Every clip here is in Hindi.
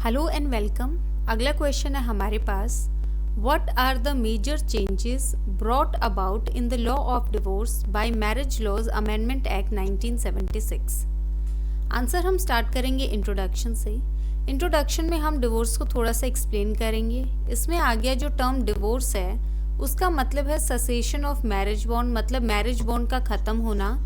Hello and welcome. अगला क्वेश्चन है हमारे पास, what are the major changes brought about in the law of divorce by marriage laws amendment act 1976। Answer हम स्टार्ट करेंगे इंट्रोडक्शन से। इंट्रोडक्शन में हम डिवोर्स को थोड़ा सा एक्सप्लेन करेंगे। इसमें आ गया जो टर्म डिवोर्स है उसका मतलब है सेसेशन ऑफ मैरिज बॉन्ड, मतलब मैरिज बॉन्ड का ख़त्म होना।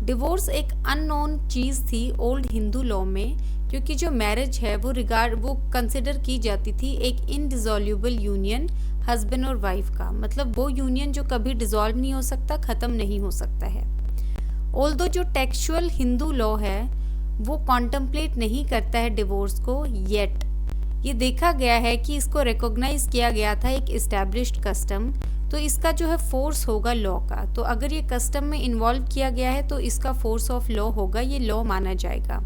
डिवोर्स एक अननोन चीज़ थी ओल्ड हिंदू लॉ में, क्योंकि जो मैरिज है वो कंसिडर की जाती थी एक इनडिसॉल्यूबल यूनियन हस्बैंड और वाइफ का, मतलब वो यूनियन जो कभी डिसॉल्व नहीं हो सकता, ख़त्म नहीं हो सकता है। ऑल्दो जो टेक्सचुअल हिंदू लॉ है वो कॉन्टम्पलेट नहीं करता है डिवोर्स को, येट ये देखा गया है कि इसको रिकॉग्नाइज किया गया था एक इस्टेब्लिश्ड कस्टम, तो इसका जो है फोर्स होगा लॉ का। तो अगर ये कस्टम में इन्वॉल्व किया गया है तो इसका फोर्स ऑफ लॉ होगा, ये लॉ माना जाएगा।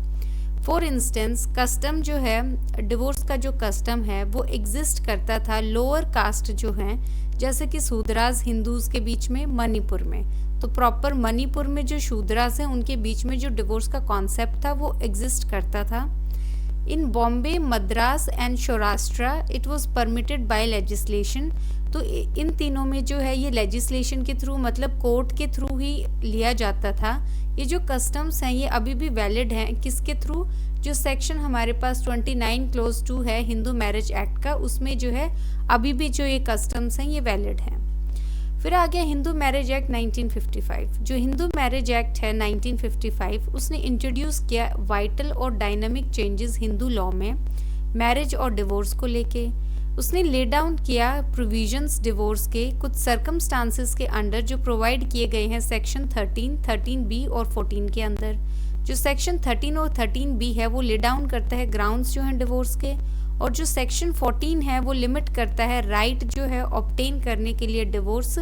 फॉर इंस्टेंस कस्टम जो है, डिवोर्स का जो कस्टम है वो एग्जिस्ट करता था लोअर कास्ट जो हैं, जैसे कि शूद्रास हिंदूज के बीच में मणिपुर में। तो प्रॉपर मणिपुर में जो शूद्रास हैं उनके बीच में जो डिवोर्स का कॉन्सेप्ट था वो एग्जिस्ट करता था। In Bombay, Madras and Saurashtra it was permitted by legislation. तो इन तीनों में जो है ये लेजिस्लेशन के थ्रू, मतलब कोर्ट के थ्रू ही लिया जाता था। ये जो कस्टम्स हैं ये अभी भी वैलिड हैं, किसके थ्रू? जो सेक्शन हमारे पास 29 क्लोज 2 है हिंदू मैरिज एक्ट का, उसमें जो है अभी भी जो ये कस्टम्स हैं ये वैलिड हैं। फिर आ गया हिंदू मैरिज एक्ट 1955। जो हिंदू मैरिज एक्ट है 1955 उसने इंट्रोड्यूस किया वाइटल और डायनामिक चेंजेस हिंदू लॉ में मैरिज और डिवोर्स को लेके। उसने ले डाउन किया प्रोविजंस डिवोर्स के कुछ सर्कमस्टांसेस के अंडर जो प्रोवाइड किए गए हैं सेक्शन 13, 13B और 14 के अंदर। जो सेक्शन 13 और 13B है वो ले डाउन करता है ग्राउंड्स जो हैं डिवोर्स के, और जो सेक्शन 14 है वो लिमिट करता है राइट जो है ऑब्टेन करने के लिए डिवोर्स।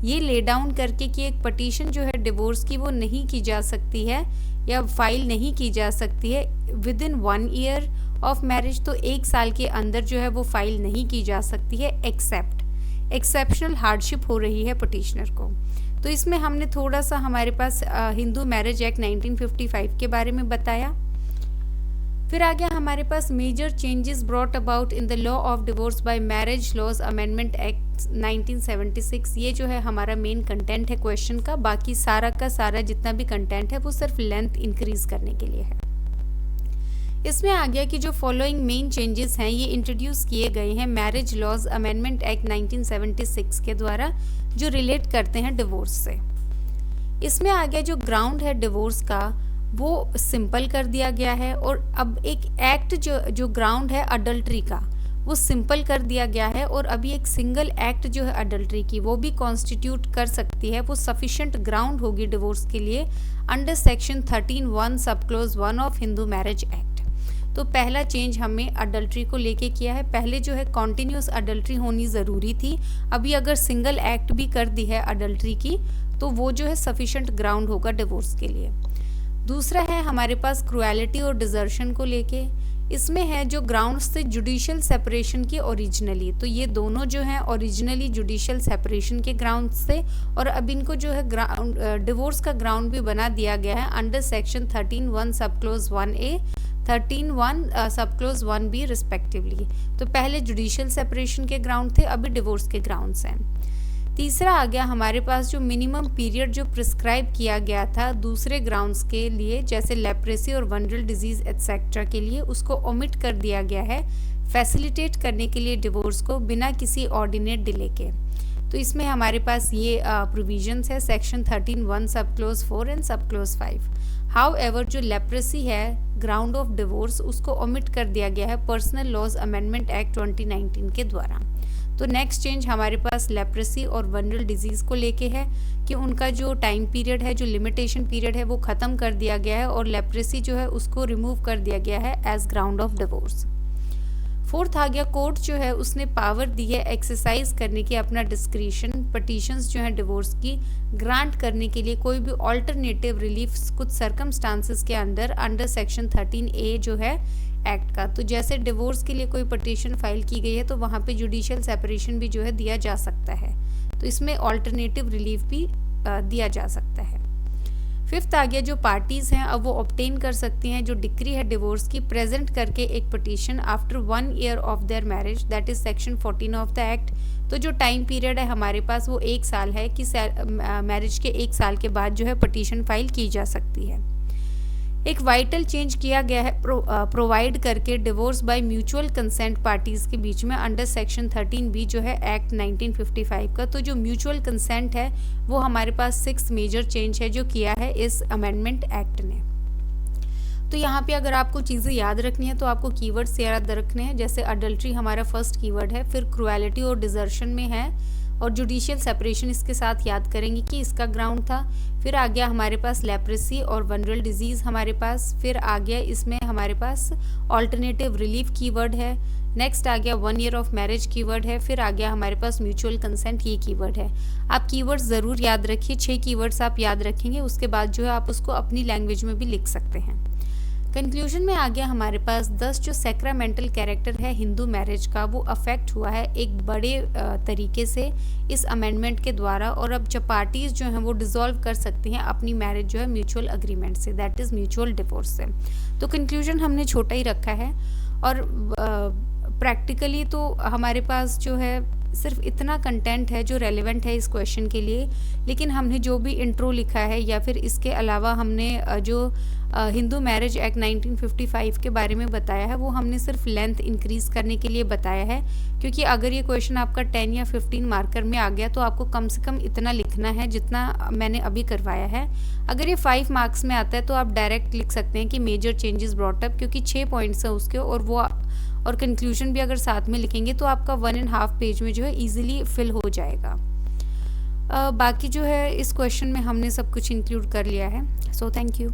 ये ले डाउन करके कि एक पटिशन जो है डिवोर्स की वो नहीं की जा सकती है या फाइल नहीं की जा सकती है with in 1 year of marriage. तो 1 साल के अंदर जो है वो फाइल नहीं की जा सकती है एक्सेप्ट एक्सेप्शनल हार्डशिप हो रही है पटिशनर को। तो इसमें हमने थोड़ा सा हमारे पास हिंदू मैरिज एक्ट 1955 के बारे में बताया। फिर आ गया हमारे पास major changes brought about in the law of divorce by marriage laws amendment act 1976। ये जो है हमारा मेन कंटेंट है क्वेश्चन का। बाकी सारा का सारा जितना भी कंटेंट है वो सिर्फ लेंथ इंक्रीज करने के लिए है। इसमें आ गया कि जो फॉलोइंग मेन चेंजेस हैं ये इंट्रोड्यूस किए गए हैं मैरिज लॉज अमेंडमेंट एक्ट 1976 के द्वारा, जो रिलेट करते हैं डिवोर्स से। इसमें आ गया जो ग्राउंड है डिवोर्स का वो सिंपल कर दिया गया है, और अब एक एक्ट जो ग्राउंड है अडल्ट्री का वो सिंपल कर दिया गया है, और अभी एक सिंगल एक्ट जो है अडल्ट्री की वो भी कॉन्स्टिट्यूट कर सकती है, वो सफिशिएंट ग्राउंड होगी डिवोर्स के लिए अंडर सेक्शन 13(1) सब close 1 of Hindu marriage act. तो पहला चेंज हमें अडल्ट्री को लेके किया है। पहले जो है कॉन्टिन्यूस अडल्ट्री होनी ज़रूरी थी, अभी अगर सिंगल एक्ट भी कर दी है अडल्ट्री की तो वो जो है सफिशिएंट ग्राउंड होगा डिवोर्स के लिए। दूसरा है हमारे पास क्रुएलिटी और डिजर्शन को लेके। इसमें है जो ग्राउंड्स थे जुडिशियल सेपरेशन की ओरिजिनली, तो ये दोनों जो हैं ओरिजिनली जुडिशियल सेपरेशन के ग्राउंड्स थे, और अब इनको जो है डिवोर्स का ग्राउंड भी बना दिया गया है अंडर सेक्शन 13(1) सब क्लोज 1A, 13(1) सब क्लोज 1B रिस्पेक्टिवली। तो पहले जुडिशियल सेपरेशन के ग्राउंड थे, अभी डिवोर्स के ग्राउंड्स हैं। तीसरा आ गया हमारे पास जो मिनिमम पीरियड जो प्रिस्क्राइब किया गया था दूसरे ग्राउंड्स के लिए, जैसे लेप्रेसी और वनरल डिजीज एटसेट्रा के लिए, उसको ओमिट कर दिया गया है फैसिलिटेट करने के लिए डिवोर्स को बिना किसी ऑर्डिनेट डिले के। तो इसमें हमारे पास ये प्रोविजंस है सेक्शन 13(1) सब क्लोज 4 एंड सब क्लोज 5। हाउएवर जो लेप्रेसी है ग्राउंड ऑफ डिवोर्स उसको ओमिट कर दिया गया है पर्सनल लॉज अमेंडमेंट एक्ट 2019 के द्वारा। तो नेक्स्ट चेंज हमारे पास लेप्रेसी और वनरल डिजीज़ को लेके है कि उनका जो टाइम पीरियड है, जो लिमिटेशन पीरियड है वो ख़त्म कर दिया गया है, और लेप्रेसी जो है उसको रिमूव कर दिया गया है as ground of divorce. Fourth आ गया कोर्ट जो है उसने पावर दी है एक्सरसाइज करने की अपना डिस्क्रिशन पटिशंस जो है डिवोर्स की ग्रांट करने के लिए कोई भी ऑल्टरनेटिव रिलीफ कुछ सर्कमस्टांसेस के अंडर सेक्शन 13A जो है एक्ट का। तो जैसे डिवोर्स के लिए कोई पटिशन फाइल की गई है तो वहाँ पे जुडिशियल सेपरेशन भी जो है दिया जा सकता है, तो इसमें ऑल्टरनेटिव रिलीफ भी दिया जा सकता है। फिफ्थ आ गया जो पार्टीज हैं अब वो ऑब्टेन कर सकती हैं जो डिक्री है डिवोर्स की प्रेजेंट करके एक petition after 1 year of their marriage, that is section 14 of the act. तो जो टाइम पीरियड है हमारे पास वो 1 साल है कि मैरिज के 1 साल के बाद जो है पिटीशन फाइल की जा सकती है। एक वाइटल चेंज किया गया है प्रोवाइड करके divorce by mutual consent parties के बीच में अंडर सेक्शन 13B जो है एक्ट 1955 का। तो जो म्यूचुअल कंसेंट है वो हमारे पास 6th मेजर चेंज है जो किया है इस अमेंडमेंट एक्ट ने। तो यहाँ पे अगर आपको चीज़ें याद रखनी है तो आपको कीवर्ड्स याद रखने हैं, जैसे अडल्ट्री हमारा फर्स्ट कीवर्ड है, फिर क्रुएलिटी और डिजर्शन में है, और जुडिशियल सेपरेशन इसके साथ याद करेंगे कि इसका ग्राउंड था। फिर आ गया हमारे पास लेप्रेसी और वनरल डिजीज़ हमारे पास। फिर आ गया इसमें हमारे पास ऑल्टरनेटिव रिलीफ कीवर्ड है। नेक्स्ट आ गया 1 ईयर ऑफ मैरिज कीवर्ड है। फिर आ गया हमारे पास म्यूचुअल कंसेंट, ये कीवर्ड है। आप कीवर्ड्स ज़रूर याद रखिए, 6 कीवर्ड्स आप याद रखेंगे, उसके बाद जो है आप उसको अपनी लैंग्वेज में भी लिख सकते हैं। कंक्लूजन में आ गया हमारे पास 10 जो सैक्रामेंटल कैरेक्टर है हिंदू मैरिज का वो अफेक्ट हुआ है एक बड़े तरीके से इस अमेंडमेंट के द्वारा, और अब जो पार्टीज जो हैं वो डिसॉल्व कर सकती हैं अपनी मैरिज जो है म्यूचुअल अग्रीमेंट से, दैट इज़ म्यूचुअल डिवोर्स से। तो कंक्लूजन हमने छोटा ही रखा है, और प्रैक्टिकली तो हमारे पास जो है सिर्फ इतना कंटेंट है जो रेलेवेंट है इस क्वेश्चन के लिए, लेकिन हमने जो भी इंट्रो लिखा है या फिर इसके अलावा हमने जो हिंदू मैरिज एक्ट 1955 के बारे में बताया है वो हमने सिर्फ लेंथ इंक्रीज़ करने के लिए बताया है, क्योंकि अगर ये क्वेश्चन आपका 10 या 15 मार्कर में आ गया तो आपको कम से कम इतना लिखना है जितना मैंने अभी करवाया है। अगर ये 5 मार्क्स में आता है तो आप डायरेक्ट लिख सकते हैं कि मेजर चेंजेस ब्रॉट अप, क्योंकि 6 पॉइंट्स हैं उसके, और कंक्लूजन भी अगर साथ में लिखेंगे तो आपका 1.5 पेज में जो है ईजिली फिल हो जाएगा। बाकी जो है इस क्वेश्चन में हमने सब कुछ इंक्लूड कर लिया है। So thank you.